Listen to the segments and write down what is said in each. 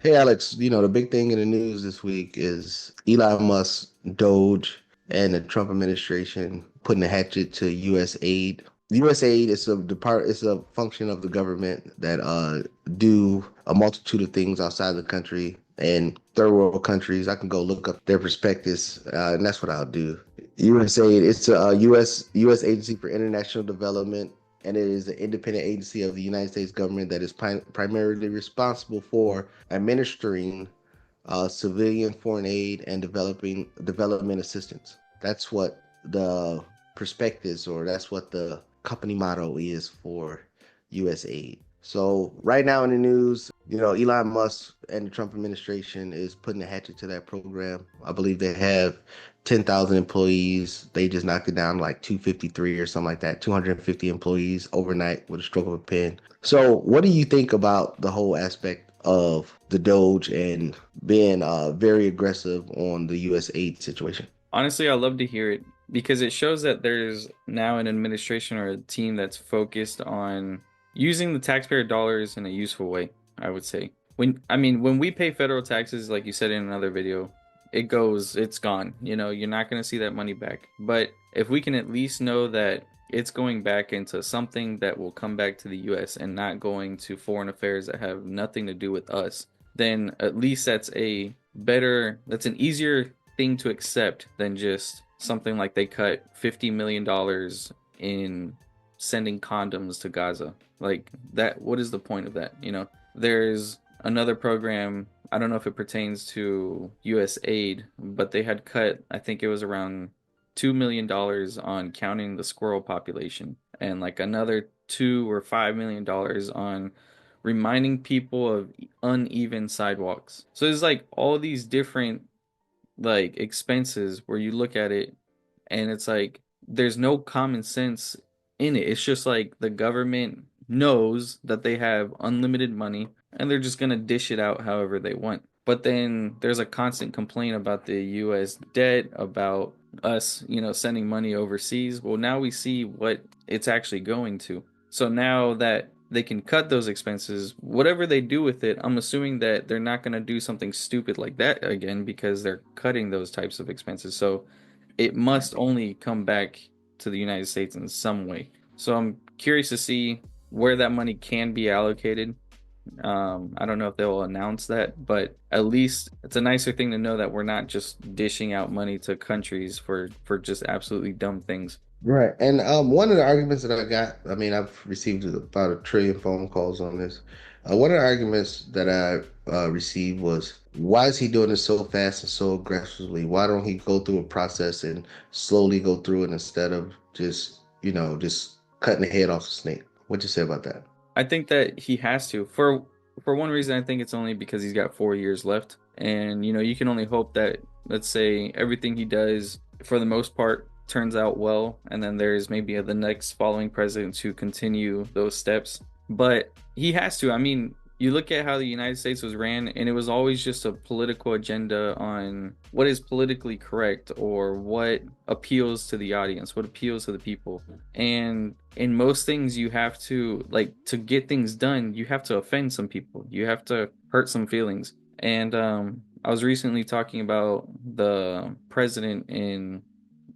Hey Alex, the big thing in the news this week is Elon Musk, DOGE, and the Trump administration putting a hatchet to USAID. USAID is a function of the government that do a multitude of things outside the country and third world countries. I can go look up their prospectus, and that's what I'll do. USAID, it's a US agency for international development, and it is an independent agency of the United States government that is primarily responsible for administering civilian foreign aid and developing development assistance. That's what the prospectus, or that's what the company motto is for USAID. So right now in the news, Elon Musk and the Trump administration is putting a hatchet to that program. I believe they have 10,000 employees. They just knocked it down to like 253 or something like that, 250 employees overnight with a stroke of a pen. So what do you think about the whole aspect of the Doge and being very aggressive on the US aid situation? Honestly, I love to hear it because it shows that there's now an administration or a team that's focused on using the taxpayer dollars in a useful way, I would say. When we pay federal taxes, like you said in another video, it's gone. You're not going to see that money back. But if we can at least know that it's going back into something that will come back to the US and not going to foreign affairs that have nothing to do with us, then at least that's an easier thing to accept than just something like they cut $50 million in sending condoms to Gaza. Like that, what is the point of that? There's another program, I don't know if it pertains to USAID, but they had cut, I think it was around $2 million on counting the squirrel population, and like another $2 or $5 million on reminding people of uneven sidewalks. So there's like all these different like expenses where you look at it and it's like there's no common sense in it. It's just like the government knows that they have unlimited money and they're just gonna dish it out however they want. But then there's a constant complaint about the US debt, about us, sending money overseas. Well, now we see what it's actually going to. So now that they can cut those expenses, whatever they do with it, I'm assuming that they're not going to do something stupid like that again because they're cutting those types of expenses. So it must only come back to the United States in some way. So I'm curious to see where that money can be allocated. I don't know if they'll announce that, but at least it's a nicer thing to know that we're not just dishing out money to countries for just absolutely dumb things. Right. And one of the arguments that I got, I mean, I've received about a trillion phone calls on this. One of the arguments that I received was, why is he doing it so fast and so aggressively? Why don't he go through a process and slowly go through it instead of just cutting the head off the snake? What you say about that? I think that he has to. For one reason, I think it's only because he's got 4 years left, and you can only hope that, let's say, everything he does for the most part turns out well, and then there's maybe the next following president to continue those steps. But he has to. I mean, you look at how the United States was ran, and it was always just a political agenda on what is politically correct or what appeals to the audience, what appeals to the people. And in most things, you have to, like, to get things done, you have to offend some people, you have to hurt some feelings. And I was recently talking about the president in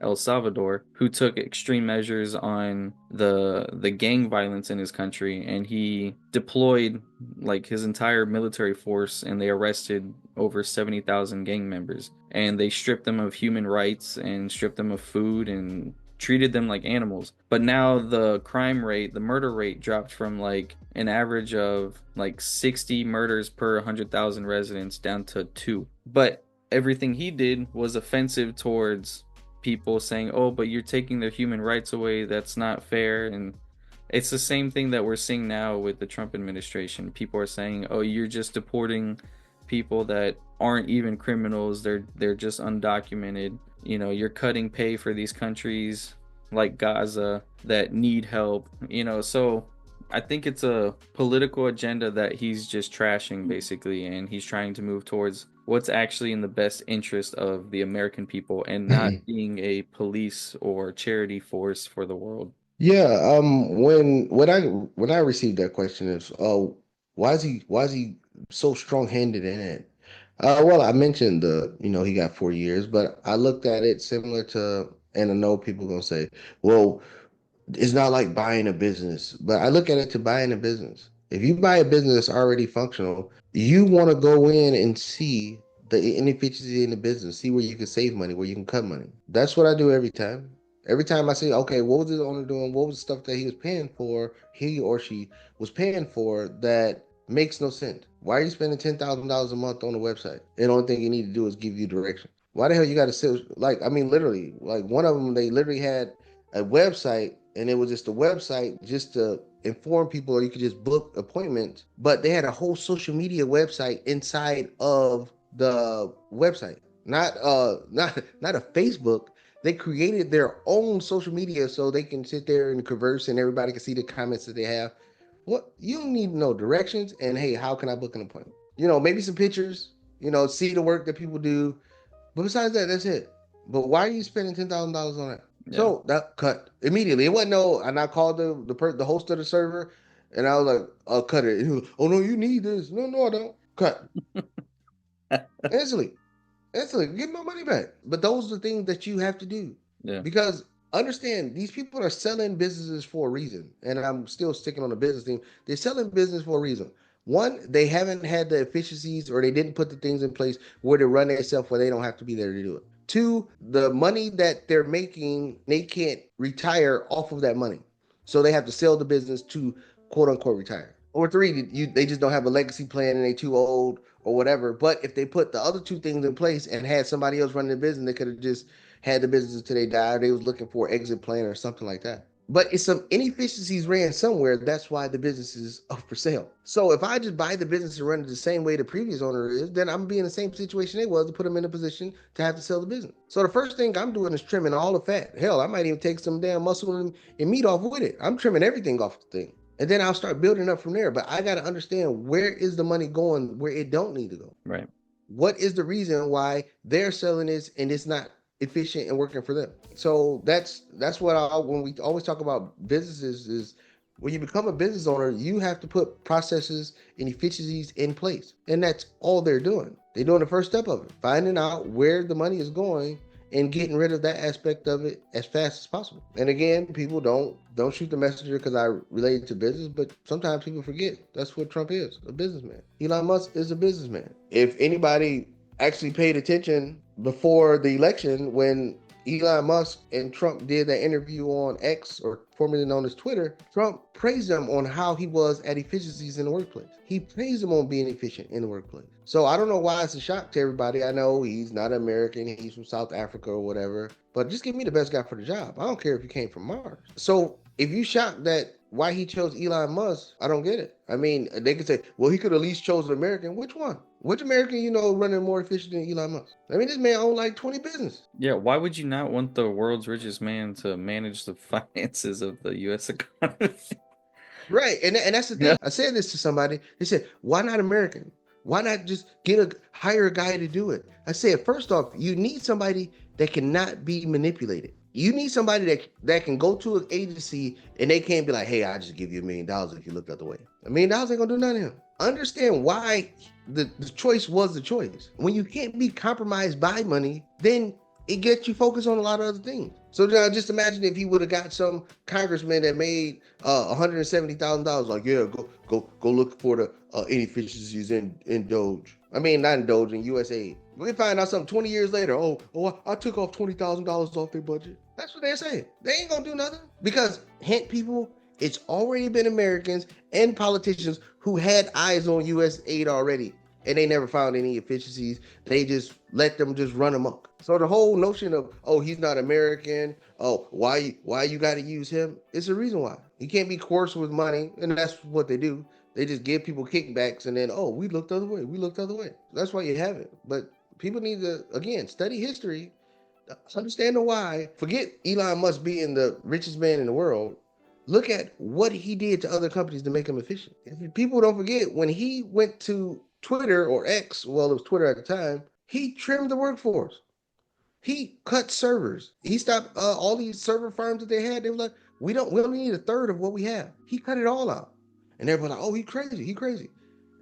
El Salvador, who took extreme measures on the gang violence in his country, and he deployed like his entire military force, and they arrested over 70,000 gang members, and they stripped them of human rights and stripped them of food and treated them like animals. But now the crime rate, the murder rate dropped from like an average of like 60 murders per 100,000 residents down to 2. But everything he did was offensive towards people, saying, "Oh, but you're taking their human rights away. That's not fair." And it's the same thing that we're seeing now with the Trump administration. People are saying, "Oh, you're just deporting people that aren't even criminals. They're just undocumented. You're cutting pay for these countries like Gaza that need help." So I think it's a political agenda that he's just trashing basically, and he's trying to move towards what's actually in the best interest of the American people and not being a police or charity force for the world. Yeah, when I received that question is, oh, Why is he so strong-handed in it? Well, I mentioned he got 4 years, but I looked at it similar to, and I know people gonna say, well, it's not like buying a business, but I look at it to buying a business. If you buy a business that's already functional, you want to go in and see the inefficiency in the business, see where you can save money, where you can cut money. That's what I do every time. Every time I say, okay, what was the owner doing? What was the stuff that he was paying for, he or she was paying for that makes no sense? Why are you spending $10,000 a month on a website? And the only thing you need to do is give you direction. Why the hell you got to sit? Like, I mean, literally, like one of them, they literally had a website, and it was just a website just to inform people, or you could just book appointments, but they had a whole social media website inside of the website, not a Facebook. They created their own social media so they can sit there and converse and everybody can see the comments that they have. What, you don't need no directions, and hey, how can I book an appointment? Maybe some pictures, see the work that people do, but besides that, that's it. But why are you spending $10,000 on that? Yeah. So that cut immediately. It wasn't no, and I called the host of the server, and I was like, "I'll cut it." And he was, oh no, you need this. No, no, I don't. Cut instantly. Instantly, get my money back. But those are the things that you have to do, Yeah. because understand, these people are selling businesses for a reason. And I'm still sticking on the business thing. They're selling business for a reason. One, they haven't had the efficiencies, or they didn't put the things in place where they run themselves where they don't have to be there to do it. Two, the money that they're making, they can't retire off of that money. So they have to sell the business to quote unquote retire. Or three, they just don't have a legacy plan and they too old or whatever. But if they put the other two things in place and had somebody else running the business, they could have just had the business until they died. They was looking for an exit plan or something like that. But it's some inefficiencies ran somewhere. That's why the business is up for sale. So if I just buy the business and run it the same way the previous owner is, then I'm being in the same situation they was to put them in a position to have to sell the business. So the first thing I'm doing is trimming all the fat. Hell, I might even take some damn muscle and meat off with it. I'm trimming everything off the thing. And then I'll start building up from there. But I got to understand, where is the money going where it don't need to go? Right. What is the reason why they're selling this and it's not efficient and working for them? So that's what when we always talk about businesses, is when you become a business owner, you have to put processes and efficiencies in place. And that's all they're doing. They're doing the first step of it, finding out where the money is going and getting rid of that aspect of it as fast as possible. And again, people don't shoot the messenger because I relate to business, but sometimes people forget that's what Trump is, a businessman. Elon Musk is a businessman. If anybody actually paid attention before the election, when Elon Musk and Trump did that interview on X, or formerly known as Twitter, Trump praised him on how he was at efficiencies in the workplace. He praised him on being efficient in the workplace. So I don't know why it's a shock to everybody. I know he's not American, he's from South Africa or whatever, but just give me the best guy for the job. I don't care if he came from Mars. So if you shocked that why he chose Elon Musk, I don't get it. I mean, they could say, well, he could at least chose an American. Which one? Which American running more efficient than Elon Musk? I mean, this man owned like 20 businesses. Yeah. Why would you not want the world's richest man to manage the finances of the U.S. economy? Right. And that's the Yeah. thing. I said this to somebody. They said, why not American? Why not just hire a guy to do it? I said, first off, you need somebody that cannot be manipulated. You need somebody that can go to an agency and they can't be like, hey, I'll just give you $1 million if you look the other way. $1 million ain't gonna do nothing to him. Understand why the choice was the choice. When you can't be compromised by money, then it gets you focused on a lot of other things. So now just imagine if he would have got some congressman that made $170,000, like, yeah, go look for the inefficiencies in DOGE. I mean, not in DOGE, in USAID. We find out something 20 years later. I took off $20,000 off their budget. That's what they're saying. They ain't gonna do nothing, because hint, people, it's already been Americans and politicians who had eyes on USAID already, and they never found any efficiencies. They just let them just run amok. So the whole notion of, oh, he's not American, oh, why you got to use him? It's a reason why. He can't be coerced with money, and that's what they do. They just give people kickbacks, and then, oh, we looked the other way. We looked the other way. That's why you have it. But people need to, again, study history, understand the why. Forget Elon Musk being the richest man in the world. Look at what he did to other companies to make them efficient. People don't forget, when he went to Twitter, or X, well, it was Twitter at the time, he trimmed the workforce. He cut servers. He stopped all these server farms that they had. They were like, we only need a third of what we have. He cut it all out. And everybody's like, oh, he crazy.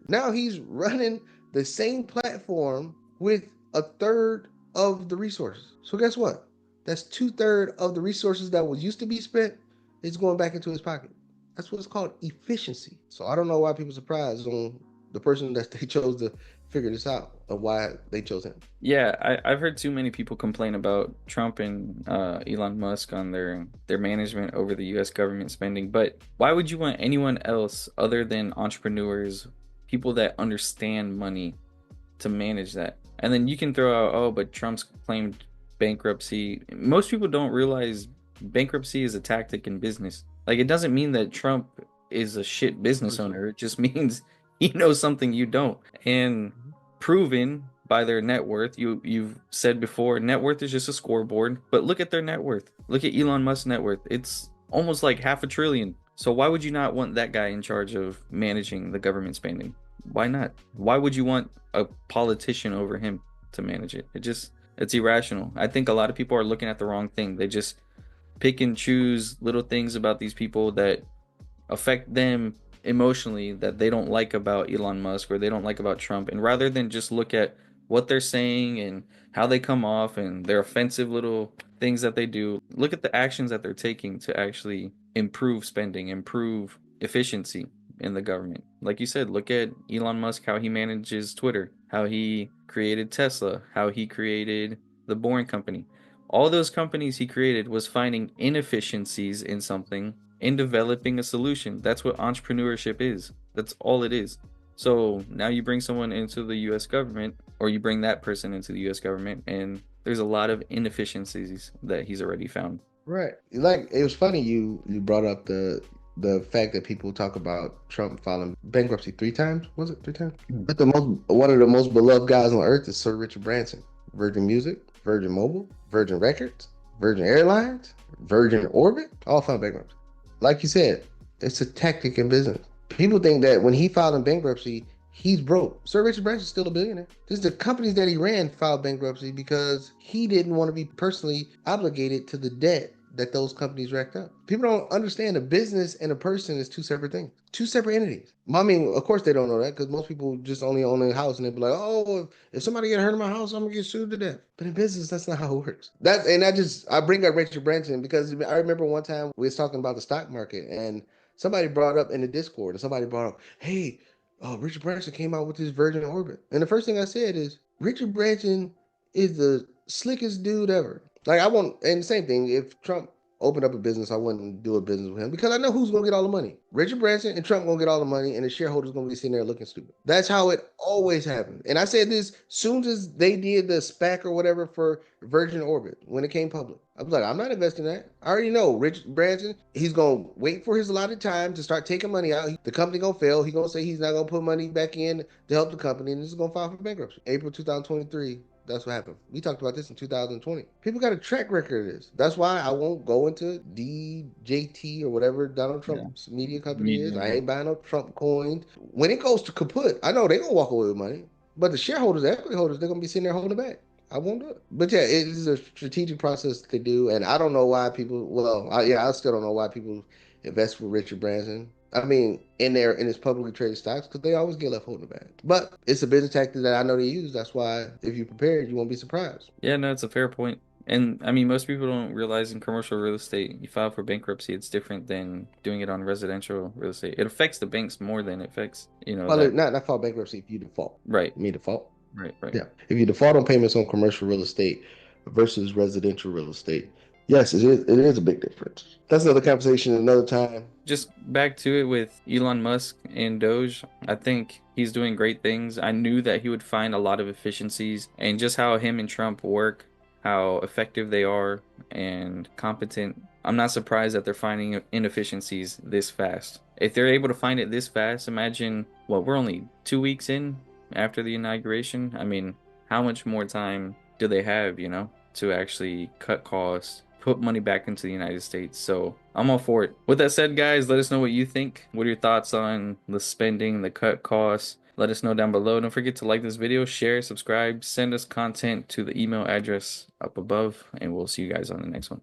Now he's running the same platform with a third of the resources. So guess what? That's 2/3 of the resources that was used to be spent is going back into his pocket. That's what it's called, efficiency. So I don't know why people are surprised on the person that they chose to figure this out of why they chose him. Yeah, I've heard too many people complain about Trump and Elon Musk on their management over the U.S. government spending. But why would you want anyone else other than entrepreneurs, people that understand money, to manage that? And then you can throw out, oh, but Trump's claimed bankruptcy. Most people don't realize bankruptcy is a tactic in business. Like, it doesn't mean that Trump is a shit business owner. It just means he knows something you don't. And proven by their net worth. You've said before, net worth is just a scoreboard, but look at their net worth. Look at Elon Musk's net worth. It's almost like half a trillion. So why would you not want that guy in charge of managing the government spending? Why not? Why would you want a politician over him to manage it? It's irrational. I think a lot of people are looking at the wrong thing. They just pick and choose little things about these people that affect them emotionally, that they don't like about Elon Musk or they don't like about Trump. And rather than just look at what they're saying and how they come off and their offensive little things that they do, look at the actions that they're taking to actually improve spending, improve efficiency in the government. Like you said, look at Elon Musk, how he manages Twitter, how he created Tesla, how he created the Boring Company. All those companies he created was finding inefficiencies in something and developing a solution. That's what entrepreneurship is. That's all it is. So now you bring someone into the US government, or you bring that person into the US government, and there's a lot of inefficiencies that he's already found. Right. Like it was funny you brought up the fact that people talk about Trump filing bankruptcy 3 times. Was it 3 times? But the most one of the most beloved guys on earth is Sir Richard Branson. Virgin Music, Virgin Mobile, Virgin Records, Virgin Airlines, Virgin Orbit, all filed bankruptcy. Like you said, it's a tactic in business. People think that when he filed in bankruptcy, he's broke. Sir Richard Branson's still a billionaire. Just the companies that he ran filed bankruptcy because he didn't want to be personally obligated to the debt that those companies racked up. People don't understand a business and a person is two separate things, two separate entities. I mean, of course they don't know that because most people just only own a house and they be like, oh, if somebody get hurt in my house, I'm gonna get sued to death. But in business, that's not how it works. I bring up Richard Branson because I remember one time we was talking about the stock market and somebody brought up in the Discord and somebody brought up, hey, Richard Branson came out with his Virgin Orbit. And the first thing I said is, Richard Branson is the slickest dude ever. Like, I won't, and the same thing, if Trump opened up a business, I wouldn't do a business with him because I know who's going to get all the money. Richard Branson and Trump going to get all the money, and the shareholders going to be sitting there looking stupid. That's how it always happens. And I said this soon as they did the SPAC or whatever for Virgin Orbit when it came public. I was like, I'm not investing that. I already know Richard Branson, he's going to wait for his allotted time to start taking money out. The company going to fail. He's going to say he's not going to put money back in to help the company, and this is going to file for bankruptcy. April 2023. That's what happened. We talked about this in 2020. People got a track record of this. That's why I won't go into DJT or whatever Donald Trump's media company is. I ain't buying no Trump coins. When it goes to kaput, I know they're going to walk away with money. But the shareholders, the equity holders, they're going to be sitting there holding it back. I won't do it. But yeah, it is a strategic process to do. And I don't know why people, I still don't know why people invest with Richard Branson. I mean, in his publicly traded stocks, because they always get left holding the bag. But it's a business tactic that I know they use. That's why if you're prepared, you won't be surprised. Yeah, no, it's a fair point. And I mean, most people don't realize in commercial real estate, you file for bankruptcy, it's different than doing it on residential real estate. It affects the banks more than it affects, Well, that. not file bankruptcy if you default. Right. You mean default? Right. Yeah. If you default on payments on commercial real estate versus residential real estate, yes, it is a big difference. That's another conversation another time. Just back to it with Elon Musk and Doge. I think he's doing great things. I knew that he would find a lot of efficiencies, and just how him and Trump work, how effective they are and competent. I'm not surprised that they're finding inefficiencies this fast. If they're able to find it this fast, imagine we're only 2 weeks in after the inauguration. I mean, how much more time do they have, to actually cut costs, put money back into the United States? So I'm all for it. With that said, guys, let us know what you think. What are your thoughts on the spending, the cut costs? Let us know down below. Don't forget to like this video, share, subscribe, send us content to the email address up above, and we'll see you guys on the next one.